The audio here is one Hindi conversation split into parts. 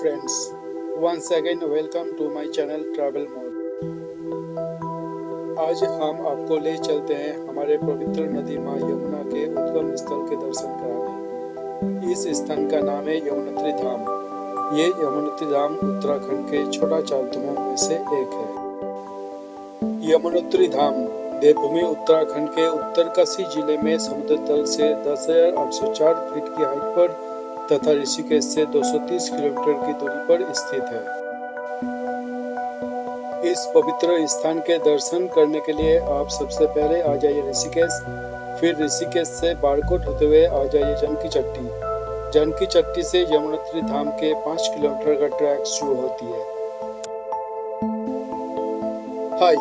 friends, once again welcome to my channel Travel Mode। आज हम आपको ले चलते हैं हमारे पवित्र नदी माँ यमुना के उद्गम स्थल के दर्शन कराने। इस स्थान का नाम है यमुनोत्री धाम। ये यमुनोत्री धाम उत्तराखंड के छोटा चार धामों में से एक है। यमुनोत्री धाम देवभूमि उत्तराखंड के उत्तरकाशी जिले में समुद्र तल से 10,804 फीट की हाइट पर तथा ऋषिकेश से 230 किलोमीटर की दूरी पर स्थित है। इस पवित्र स्थान के दर्शन करने के लिए आप सबसे पहले आ जाइए ऋषिकेश, फिर ऋषिकेश से बाड़कोट होते हुए आ जाइए जानकी चट्टी। जानकी चट्टी से यमुनोत्री धाम के 5 किलोमीटर का ट्रैक शुरू होती है। हाय,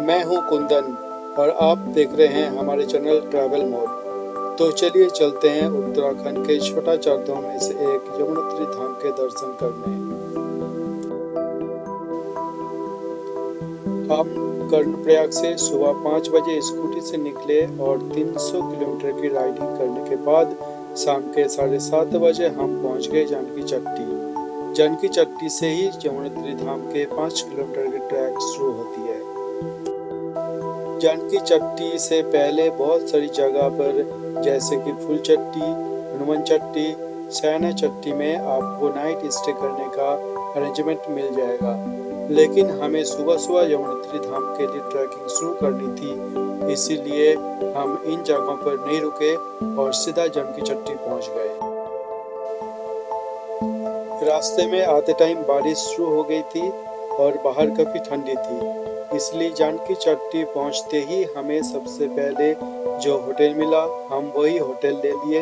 मैं हूं कुंदन और आप देख रहे हैं हमारे चैनल ट्रैवल मोड। तो चलिए चलते हैं उत्तराखंड के छोटा चार धामों में से एक यमुनोत्री धाम के दर्शन करने। हम कर्णप्रयाग से सुबह 5 बजे स्कूटी से निकले और 300 किलोमीटर की राइडिंग करने के बाद शाम के 7:30 बजे हम पहुंच गए जानकी चट्टी। जानकी चट्टी से ही यमुनोत्री धाम के 5 किलोमीटर की ट्रैक शुरू होती है। जानकी चट्टी से पहले बहुत सारी जगह पर जैसे कि फूल चट्टी, हनुमान चट्टी, सयाना चट्टी में आपको नाइट स्टे करने का अरेंजमेंट मिल जाएगा, लेकिन हमें सुबह सुबह यमुनोत्री धाम के लिए ट्रैकिंग शुरू करनी थी, इसीलिए हम इन जगहों पर नहीं रुके और सीधा जानकी चट्टी पहुंच गए। रास्ते में आते टाइम बारिश शुरू हो गई थी और बाहर काफी ठंडी थी, इसलिए जानकी चट्टी पहुंचते ही हमें सबसे पहले जो होटल मिला हम वही होटल ले लिए,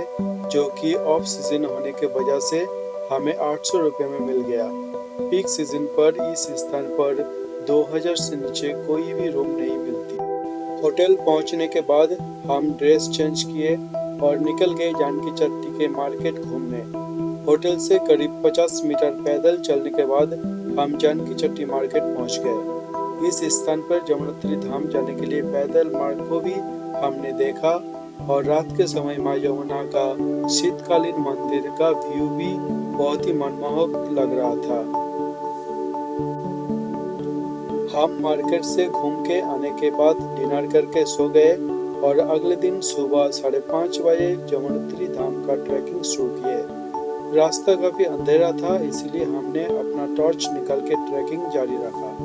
जो कि ऑफ सीजन होने के वजह से हमें 800 रुपये में मिल गया। पीक सीजन पर इस स्थान पर 2000 से नीचे कोई भी रूम नहीं मिलती। होटल पहुंचने के बाद हम ड्रेस चेंज किए और निकल गए जानकी चट्टी के मार्केट घूमने। होटल से करीब 50 मीटर पैदल चलने के बाद हम जानकी चट्टी मार्केट पहुंच गए। इस स्थान पर यमुनोत्री धाम जाने के लिए पैदल मार्ग को भी हमने देखा और रात के समय माँ यमुना का शीतकालीन मंदिर का व्यू भी बहुत ही मनमोहक लग रहा था। हम मार्केट से घूम के आने के बाद डिनर करके सो गए और अगले दिन सुबह 5:30 बजे यमुनोत्री धाम का ट्रैकिंग शुरू किए। रास्ता काफी अंधेरा था, इसलिए हमने अपना टॉर्च निकाल के ट्रैकिंग जारी रखा।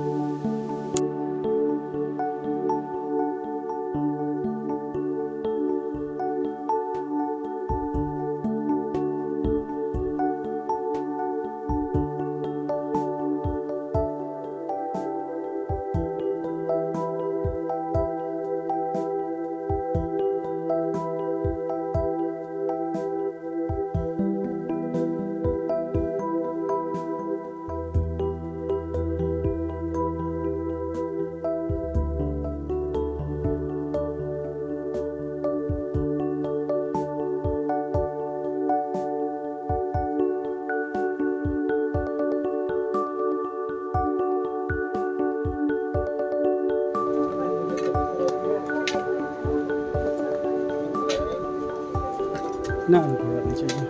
ना चाहिए।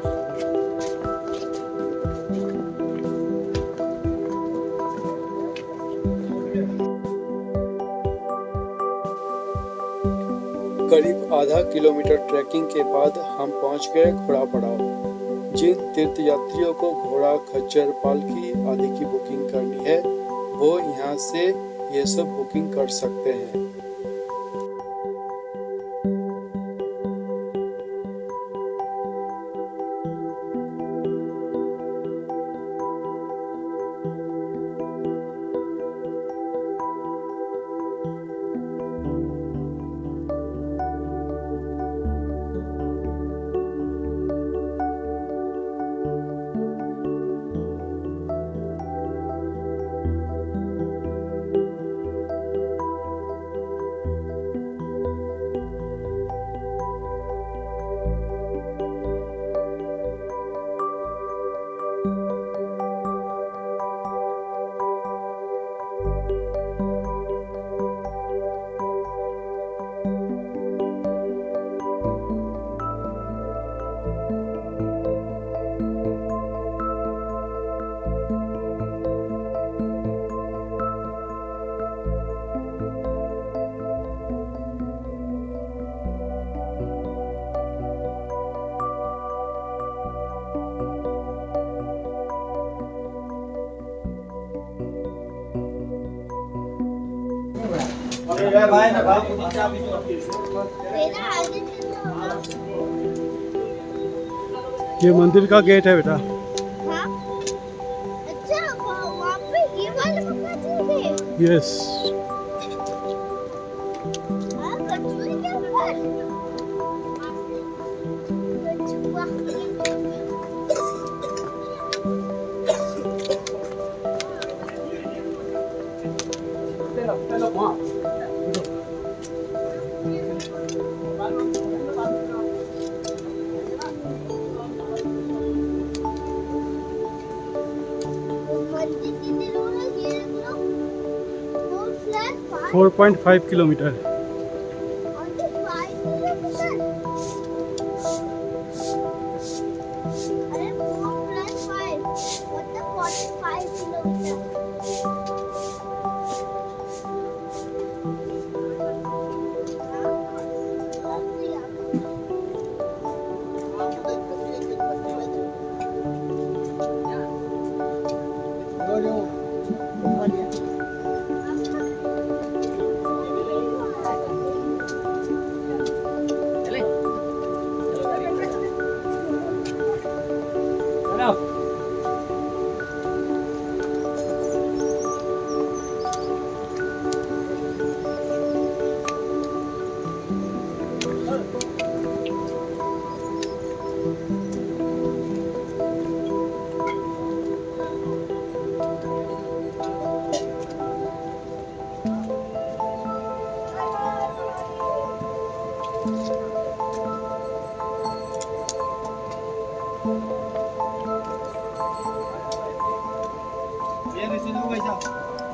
करीब आधा किलोमीटर ट्रैकिंग के बाद हम पहुंच गए घोड़ा पड़ाव। जिन तीर्थ यात्रियों को घोड़ा, खच्चर, पालकी आदि की बुकिंग करनी है वो यहाँ से ये सब बुकिंग कर सकते हैं। ये मंदिर का गेट है बेटा। हाँ? अच्छा वहाँ पे ये वाले मकान थे। यस। हाँ, कछुए के ऊपर। कछुआ। मंदिर कितने दूर है ये लोग? 4+5 4.5 किलोमीटर। only 5 kilometer. अरे 4+5 मतलब 45 किलोमीटर.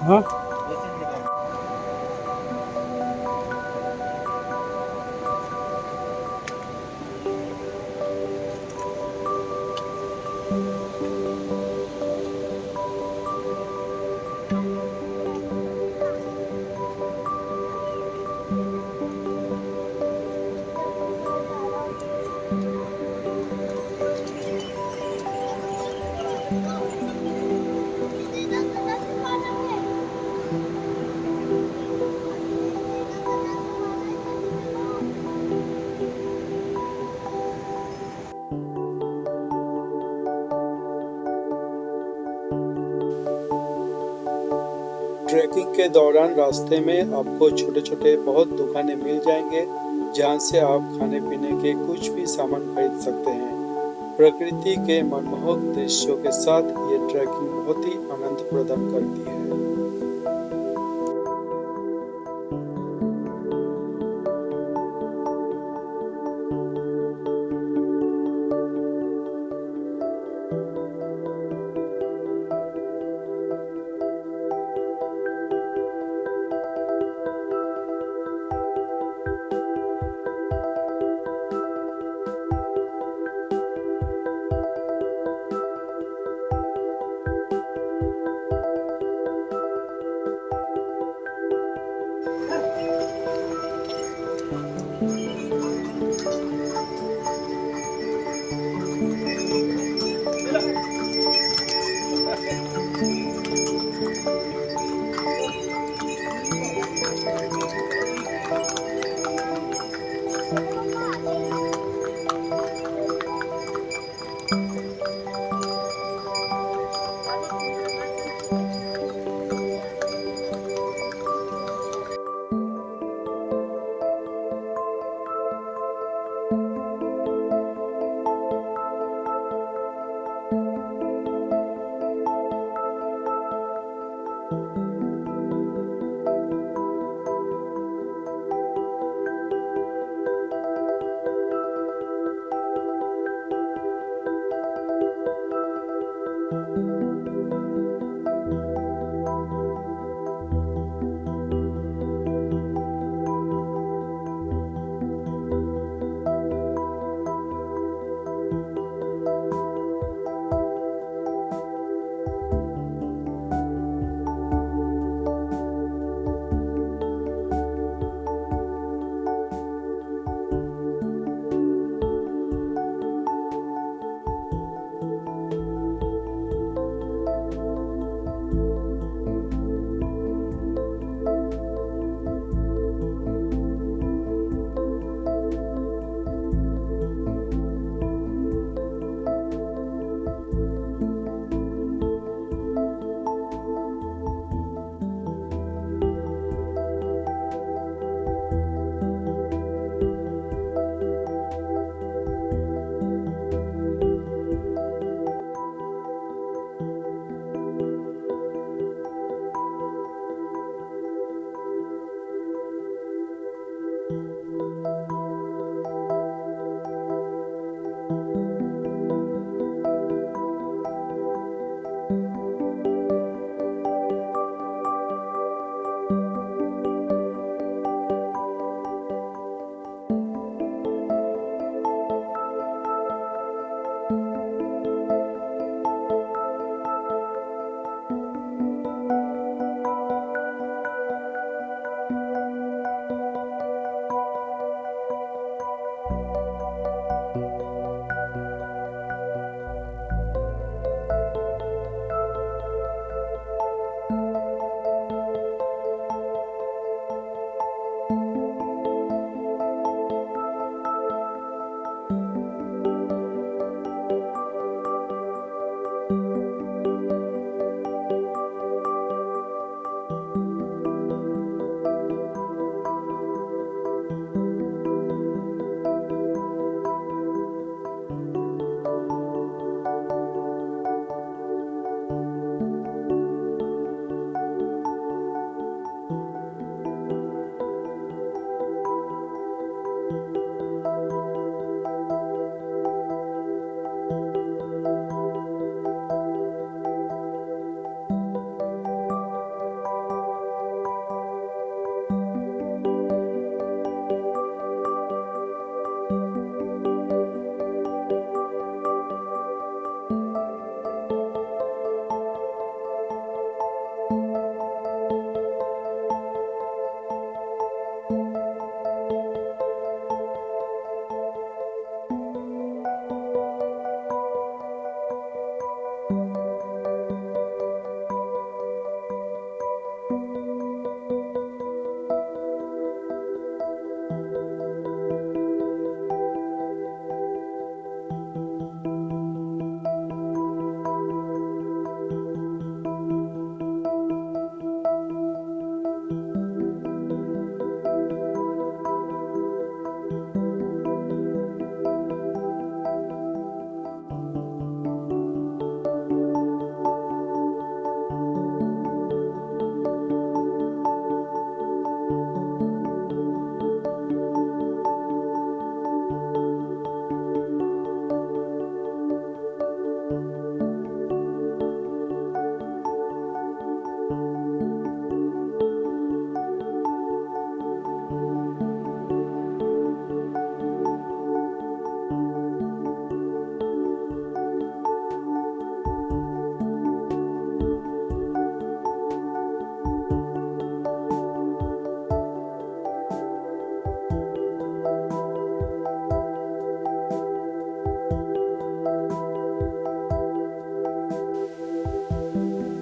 हाँ ट्रैकिंग के दौरान रास्ते में आपको छोटे छोटे बहुत दुकानें मिल जाएंगे जहां से आप खाने पीने के कुछ भी सामान खरीद सकते हैं। प्रकृति के मनमोहक दृश्यों के साथ ये ट्रैकिंग बहुत ही आनंद प्रदान करती है।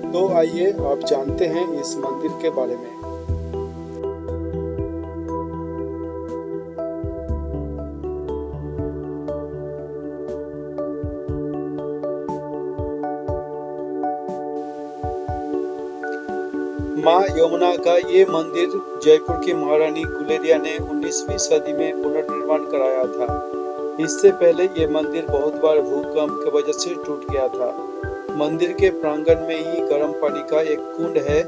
तो आइए आप जानते हैं इस मंदिर के बारे में। माँ यमुना का ये मंदिर जयपुर की महारानी गुलेरिया ने 19वीं सदी में पुनर्निर्माण कराया था। इससे पहले ये मंदिर बहुत बार भूकंप की वजह से टूट गया था। मंदिर के प्रांगण में ही गर्म पानी का एक कुंड है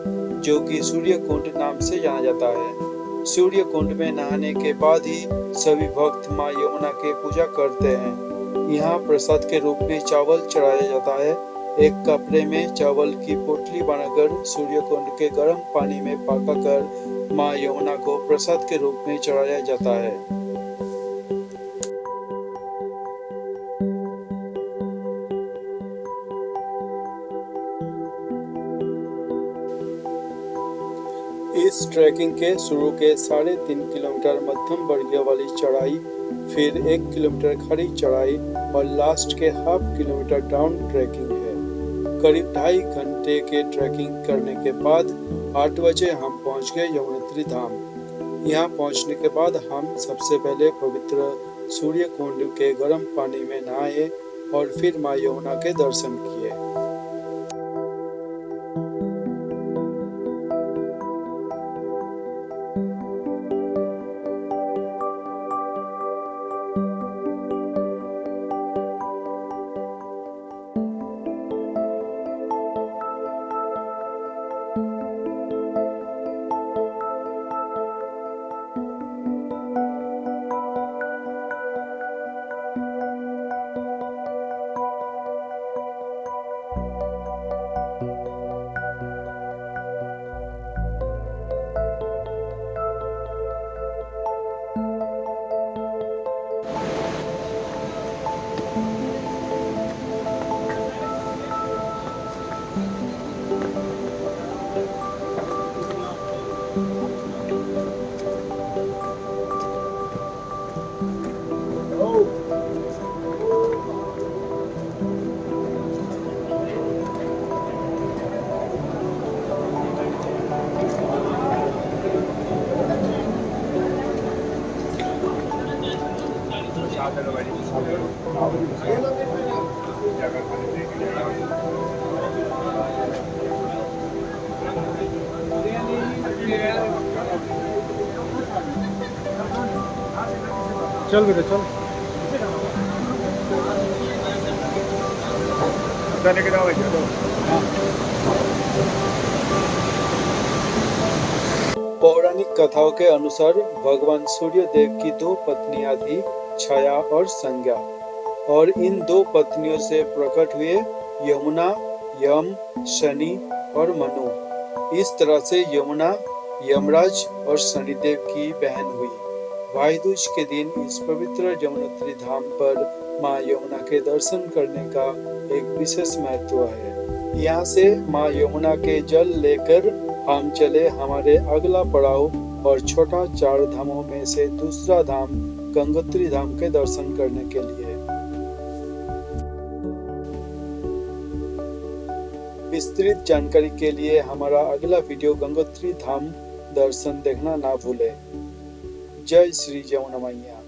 जो कि सूर्य कुंड नाम से जाना जाता है। सूर्य कुंड में नहाने के बाद ही सभी भक्त माँ यमुना की पूजा करते हैं। यहाँ प्रसाद के रूप में चावल चढ़ाया जाता है। एक कपड़े में चावल की पोटली बनाकर सूर्य कुंड के गर्म पानी में पकाकर माँ यमुना को प्रसाद के रूप में चढ़ाया जाता है। इस ट्रैकिंग के शुरू के 3.5 किलोमीटर मध्यम वर्गीय वाली चढ़ाई, फिर 1 किलोमीटर खड़ी चढ़ाई और लास्ट के हाफ किलोमीटर डाउन ट्रैकिंग है। करीब 2.5 घंटे के ट्रैकिंग करने के बाद 8 बजे हम पहुंच गए यमुनोत्री धाम। यहाँ पहुंचने के बाद हम सबसे पहले पवित्र सूर्य कुंड के गर्म पानी में नहाए और फिर माँ यमुना के दर्शन किए। चल बेटा चल लेके जाओ पौराणिक कथाओं के अनुसार भगवान सूर्य देव की 2 पत्नियां थी, छाया और संज्ञा, और इन 2 पत्नियों से प्रकट हुए यमुना, यम, शनि और मनु। इस तरह से यमुना यमराज और शनिदेव की बहन हुई। भाई दूज के दिन इस पवित्र यमुनोत्री धाम पर माँ यमुना के दर्शन करने का एक विशेष महत्व है। यहाँ से माँ यमुना के जल लेकर हम चले हमारे अगला पड़ाव और छोटा 4 धामों में से दूसरा धाम गंगोत्री धाम के दर्शन करने के लिए। विस्तृत जानकारी के लिए हमारा अगला वीडियो गंगोत्री धाम दर्शन देखना ना भूलें। जय श्री यमुना मैया।